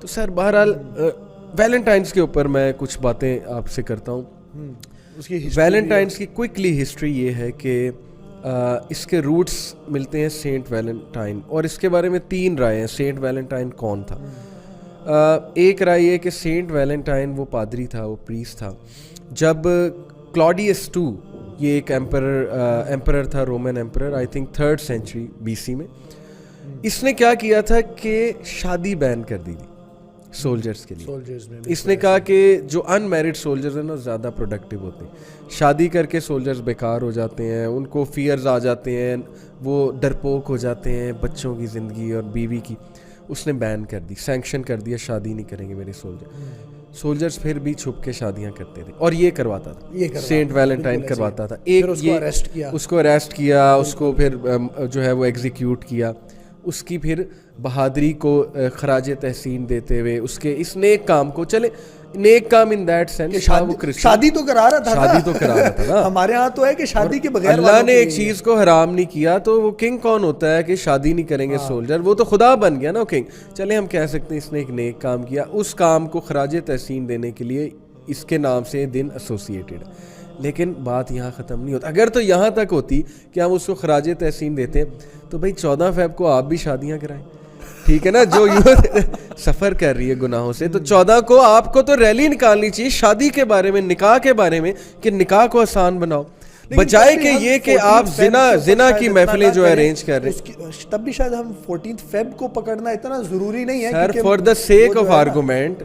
تو سر بہرحال ویلنٹائنس کے اوپر میں کچھ باتیں آپ سے کرتا ہوں. ویلنٹائنس کی کوئکلی ہسٹری یہ ہے کہ اس کے روٹس ملتے ہیں سینٹ ویلنٹائن, اور اس کے بارے میں 3 رائے ہیں سینٹ ویلنٹائن کون تھا. ایک رائے یہ کہ سینٹ ویلنٹائن وہ پادری تھا, وہ پریسٹ تھا. جب کلاڈیس II یہ ایک ایمپرر تھا, Roman emperor, I think 3rd century BC میں, اس نے کیا کیا تھا کہ شادی بین کر دی تھی سولجرز کے لیے. اس نے کہا کہ جو ان میرڈ سولجرز ہیں نا زیادہ پروڈکٹیو ہوتے ہیں, شادی کر کے سولجرز بیکار ہو جاتے ہیں, ان کو فیئرز آ جاتے ہیں, وہ ڈرپوک ہو جاتے ہیں بچوں کی زندگی اور بیوی کی. اس نے بین کر دی, سینکشن کر دیا, شادی نہیں کریں گے میرے سولجرز. پھر بھی چھپ کے شادیاں کرتے تھے, اور یہ کرواتا تھا سینٹ ویلنٹائن کرواتا تھا. ایک اس کو اریسٹ کیا, اس کو پھر جو ہے وہ ایگزیکیوٹ کیا. اس کی پھر بہادری کو خراج تحسین دیتے ہوئے اس کے اس نیک کام کو, چلے نیک کام ان دیٹ سینس, شادی تو کرا رہا تھا, شادی تو کرا رہا تھا نا. ہمارے ہاں تو ہے کہ شادی کے بغیر اللہ نے ایک چیز کو حرام نہیں کیا, تو وہ کنگ کون ہوتا ہے کہ شادی نہیں کریں گے سولجر, وہ تو خدا بن گیا نا کنگ. چلے ہم کہہ سکتے ہیں اس نے ایک نیک کام کیا, اس کام کو خراج تحسین دینے کے لیے اس کے نام سے دن ایسوسیٹیڈ. لیکن بات یہاں ختم نہیں ہوتا. اگر تو یہاں تک ہوتی کہ ہم اس کو خراج تحسین دیتے تو بھائی 14 فیب کو آپ بھی شادیاں کرائیں, ٹھیک ہے نا, جو سفر کر رہی ہے گناہوں سے, تو 14 کو آپ کو تو ریلی نکالنی چاہیے شادی کے بارے میں, نکاح کے بارے میں, کہ نکاح کو آسان بناؤ, بجائے کہ یہ کہ آپ زنا کی محفلیں جو ارینج کر رہے ہیں. تب بھی شاید ہم 14 فیب کو پکڑنا اتنا ضروری نہیں ہے sir, for the sake of argument,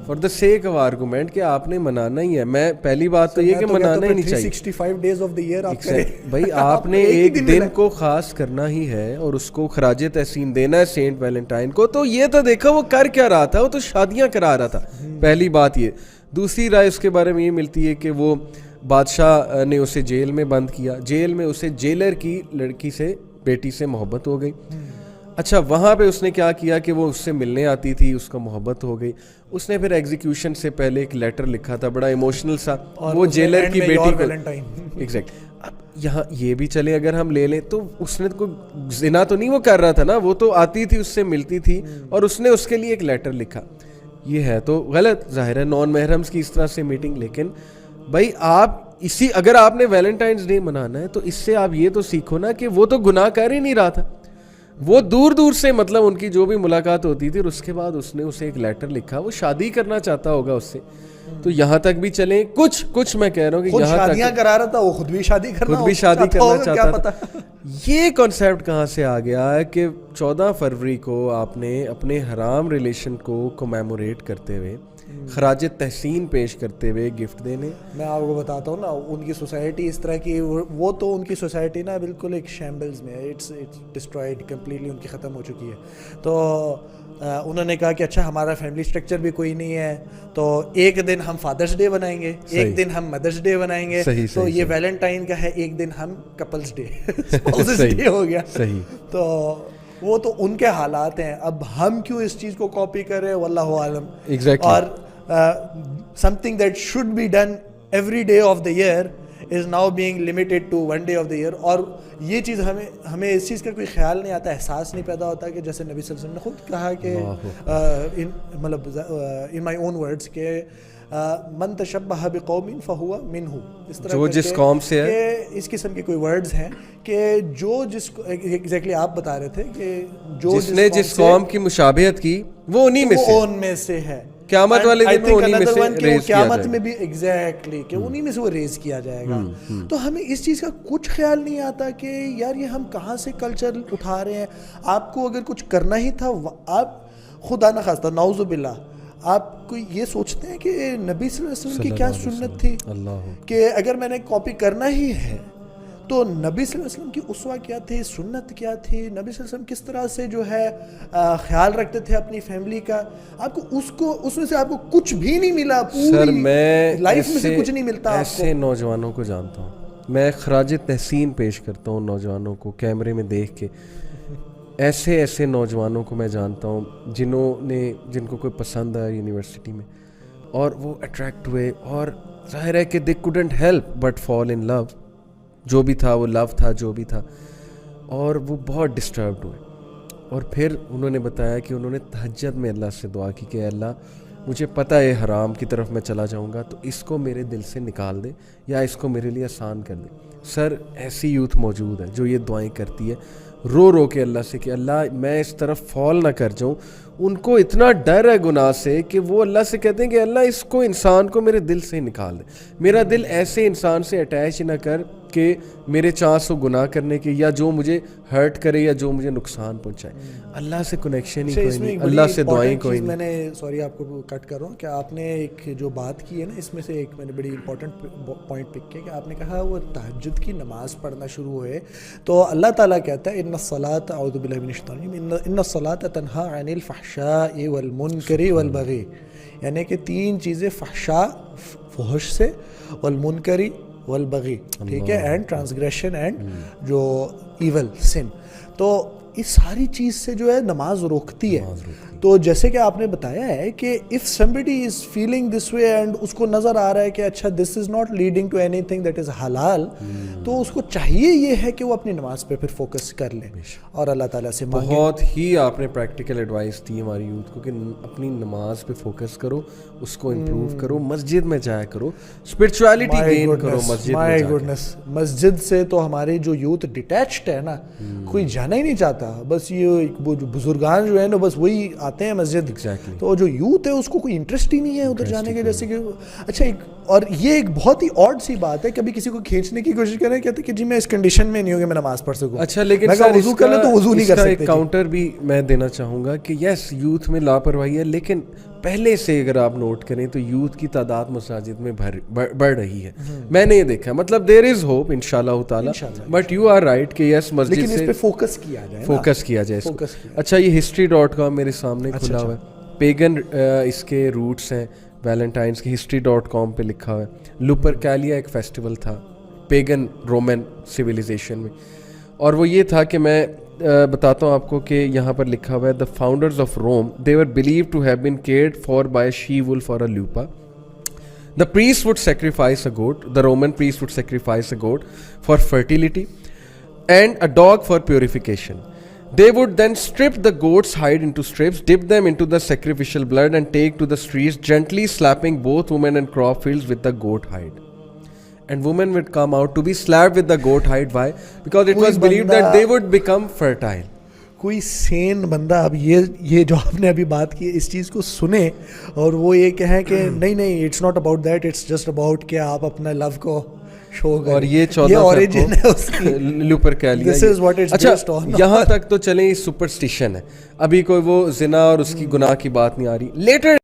for the sake of argument کہ آپ نے منانا ہی ہے. میں پہلی بات تو یہ کہ منانا ہی نہیں چاہیے. 365 days of the year آپ کریں بھائی, آپ نے ایک دن کو خاص کرنا ہی ہے اور اس کو خراج تحسین دینا ہے سینٹ ویلنٹائن کو. تو یہ تو دیکھا وہ کر کیا رہا تھا, وہ تو شادیاں کرا رہا تھا. پہلی بات یہ. دوسری رائے اس کے بارے میں یہ ملتی ہے کہ وہ بادشاہ نے اسے جیل میں بند کیا, جیل میں اسے جیلر کی لڑکی سے, بیٹی سے محبت ہو گئی. اچھا, وہاں پہ اس نے کیا کیا کہ وہ اس سے ملنے آتی تھی, اس کا محبت ہو گئی. اس نے پھر ایگزیکیوشن سے پہلے ایک لیٹر لکھا تھا بڑا ایموشنل سا, وہ جیلر کی بیٹی کو. ایگزیکٹ. اب یہاں یہ بھی چلے اگر ہم لے لیں تو اس نے کوئی زنا تو نہیں وہ کر رہا تھا نا, وہ تو آتی تھی, اس سے ملتی تھی, اور اس نے اس کے لیے ایک لیٹر لکھا. یہ ہے تو غلط, ظاہر ہے نان محرمس کی اس طرح سے میٹنگ. لیکن بھائی آپ اگر آپ نے ویلنٹائنس ڈے منانا ہے تو اس سے آپ یہ تو سیکھو نا کہ وہ تو گناہ کر ہی نہیں رہا تھا, وہ دور دور سے مطلب ان کی جو بھی ملاقات ہوتی تھی, اور اس کے بعد اس نے اسے ایک لیٹر لکھا, وہ شادی کرنا چاہتا ہوگا اس سے. تو یہاں تک بھی چلیں, کچھ میں کہہ رہا ہوں کہ یہاں تک شادیاں کرا رہا تھا, وہ خود بھی شادی کرنا چاہتا تھا. یہ کانسیپٹ کہاں سے آ گیا ہے کہ 14 فروری کو آپ نے اپنے حرام ریلیشن کو کومیموریٹ کرتے ہوئے, خراج تحسین پیش کرتے ہوئے گفٹ دینے. میں آپ کو بتاتا ہوں نا, ان کی سوسائٹی اس طرح کی, وہ تو ان کی سوسائٹی نا بالکل ایک شیمبلز میں ہے, اٹس ڈسٹرائڈ کمپلیٹلی, ان کی ختم ہو چکی ہے. تو انہوں نے کہا کہ اچھا ہمارا فیملی سٹرکچر بھی کوئی نہیں ہے, تو ایک دن ہم فادرس ڈے بنائیں گے, ایک دن ہم مدرس ڈے بنائیں گے, تو یہ ویلنٹائن کا ہے, ایک دن ہم کپلس ڈے, اسپاؤسز ڈے ہو گیا. تو وہ تو ان کے حالات ہیں, اب ہم کیوں اس چیز کو کاپی کریں, واللہ عالم. اور something that should be done every day of the year is now being limited to one day of the year. اور یہ چیز ہمیں اس چیز کا کوئی خیال نہیں آتا, احساس نہیں پیدا ہوتا کہ جیسے نبی صلی اللہ علیہ وسلم نے خود کہا کہ مطلب in my own words کہ من تشبہ بقوم فہو منہ, اس طرح جو جس قوم سے ہے, اس قسم کے کوئی ورڈز ہیں کہ جو جس ایگزیکٹلی آپ بتا رہے تھے کہ جو جس نے جس قوم کی مشابہت کی وہ انہی میں سے ہے. قیامت والے دن میں انہی میں سے ریز کیا قیامت میں بھی ایگزیکٹلی کہ انہی میں سے وہ ریز کیا جائے گا. تو ہمیں اس چیز کا کچھ خیال نہیں آتا کہ یار یہ ہم کہاں سے کلچر اٹھا رہے ہیں. آپ کو اگر کچھ کرنا ہی تھا, آپ خدا نخواستہ نعوذ باللہ آپ کو یہ سوچتے ہیں کہ نبی صلی اللہ علیہ وسلم کی کیا سنت تھی, کہ اگر میں نے کاپی کرنا ہی ہے تو نبی صلی اللہ علیہ وسلم کی اسوہ کیا تھی, سنت کیا تھی, نبی صلی اللہ علیہ وسلم کس طرح سے جو ہے خیال رکھتے تھے اپنی فیملی کا. آپ کو اس میں سے آپ کو کچھ بھی نہیں ملا, سر میں لائف میں سے کچھ نہیں ملتا. ایسے نوجوانوں کو جانتا ہوں, میں خراج تحسین پیش کرتا ہوں نوجوانوں کو کیمرے میں دیکھ کے. ایسے نوجوانوں کو میں جانتا ہوں جن کو کوئی پسند آیا یونیورسٹی میں, اور وہ اٹریکٹ ہوئے, اور ظاہر ہے کہ دے couldn't help but fall in love, جو بھی تھا وہ لو تھا جو بھی تھا, اور وہ بہت ڈسٹربڈ ہوئے. اور پھر انہوں نے بتایا کہ انہوں نے تہجد میں اللہ سے دعا کی کہ اللہ مجھے پتہ ہے حرام کی طرف میں چلا جاؤں گا، تو اس کو میرے دل سے نکال دے یا اس کو میرے لیے آسان کر دے. سر ایسی یوتھ موجود ہے جو یہ دعائیں کرتی ہے رو رو کے اللہ سے کہ اللہ میں اس طرف فال نہ کر جاؤں. ان کو اتنا ڈر ہے گناہ سے کہ وہ اللہ سے کہتے ہیں کہ اللہ اس کو انسان کو میرے دل سے نکال دے، میرا دل ایسے انسان سے اٹیچ نہ کر کہ میرے چانس ہو گناہ کرنے کے یا جو مجھے ہرٹ کرے یا جو مجھے نقصان پہنچائے. اللہ سے کنیکشن ہی کوئی نہیں، اللہ سے دعائیں کوئی نہیں. میں نے سوری آپ کو کٹ کر رہا ہوں کہ آپ نے ایک جو بات کی ہے نا اس میں سے ایک میں نے بڑی امپورٹنٹ پوائنٹ پک کیا کہ آپ نے کہا وہ تہجد کی نماز پڑھنا شروع ہوئے تو اللہ تعالیٰ کہتا ہے ان الصلاۃ اعوذ باللہ من الشیطان الرجیم ان الصلاۃ تنہی عن الفحشاء والمنکر والبغی، یعنی کہ 3 چیزیں فحشاء فحش سے، والمنکری والبغی، ٹھیک ہے، اینڈ ٹرانسگریشن اینڈ جو ایول سن. تو اس ساری چیز سے جو ہے نماز روکتی ہے. تو جیسے کہ آپ نے بتایا ہے کہ if somebody is feeling this way and اس کو نظر آ رہا ہے کہ اچھا this is not leading to anything that is حلال، تو اس کو چاہیے یہ ہے کہ وہ اپنی نماز پہ پھر فوکس کر لے اور اللہ تعالیٰ سے مانگے. بہت ہی آپ نے پریکٹیکل ایڈوائس دی ہماری یوتھ کو کہ اپنی نماز پہ فوکس کرو، اس کو امپروو کرو، مسجد میں جایا کرو، اسپرچویلٹی گین کرو مسجد میں جا کے. مسجد سے تو ہماری جو یوتھ ڈیٹیچڈ ہے نا، کوئی جانا ہی نہیں چاہتا. بس یہ بزرگان جو ہے نا بس وہی آتے ہیں مسجد. تو جو یوتھ ہے اس کو کوئی انٹرسٹ ہی نہیں ہے ادھر جانے کے. جیسے کہ اچھا اور یہ ایک بہت ہی آڈ سی بات ہے، کبھی کسی کو کھینچنے کی کوشش کریں کہتے کہ جی میں اس کنڈیشن میں نہیں ہوں کہ میں نماز پڑھ سکوں. اچھا لیکن سر وضو کر لیں تو وضو نہیں کر سکتے. ایک کاؤنٹر بھی میں دینا چاہوں گا کہ یس یوتھ میں لاپرواہی ہے، لیکن پہلے سے اگر آپ نوٹ کریں تو یوتھ کی تعداد مساجد میں بڑھ رہی ہے. میں نے یہ دیکھا، مطلب دیر از ہوپ انشاءاللہ تعالی، بٹ یو آر رائٹ کہ یس مسجد سے اس پہ فوکس کیا جائے. اچھا یہ history.com میرے سامنے کھلا ہوا ہے. پیگن اس کے روٹس ہیں ویلنٹائنس کی. history.com پہ لکھا ہوا ہے لوپرکیلیا ایک فیسٹیول تھا پیگن رومن سویلائزیشن میں، اور وہ یہ تھا کہ میں بتاتا ہوں آپ کو کہ یہاں پر لکھا ہوا ہے the founders of Rome they were believed to have been cared for by a she wolf or a lupa. The priest would sacrifice a goat, the Roman priest would sacrifice a goat for fertility and a dog for purification. They would then strip the goat's hide into strips, dip them into the sacrificial blood and take to the streets, gently slapping both women and crop fields with the goat hide. And women would come out to be slapped with the goat hide. Why? Because it was believed that they would become fertile. کوئی سین بندہ اب یہ جو آپ نے ابھی بات کی اس چیز کو سنے اور وہ یہ کہیں کہ نہیں it's not about that, it's just about کہ آپ اپنا لو کو شو کریں. اور یہ 14 لوپرکیلیا. اچھا یہاں تک تو چلیں سپرسٹیشن ہے، ابھی کوئی وہ زنا اور اس کی گناہ کی بات نہیں آ رہی. لیٹر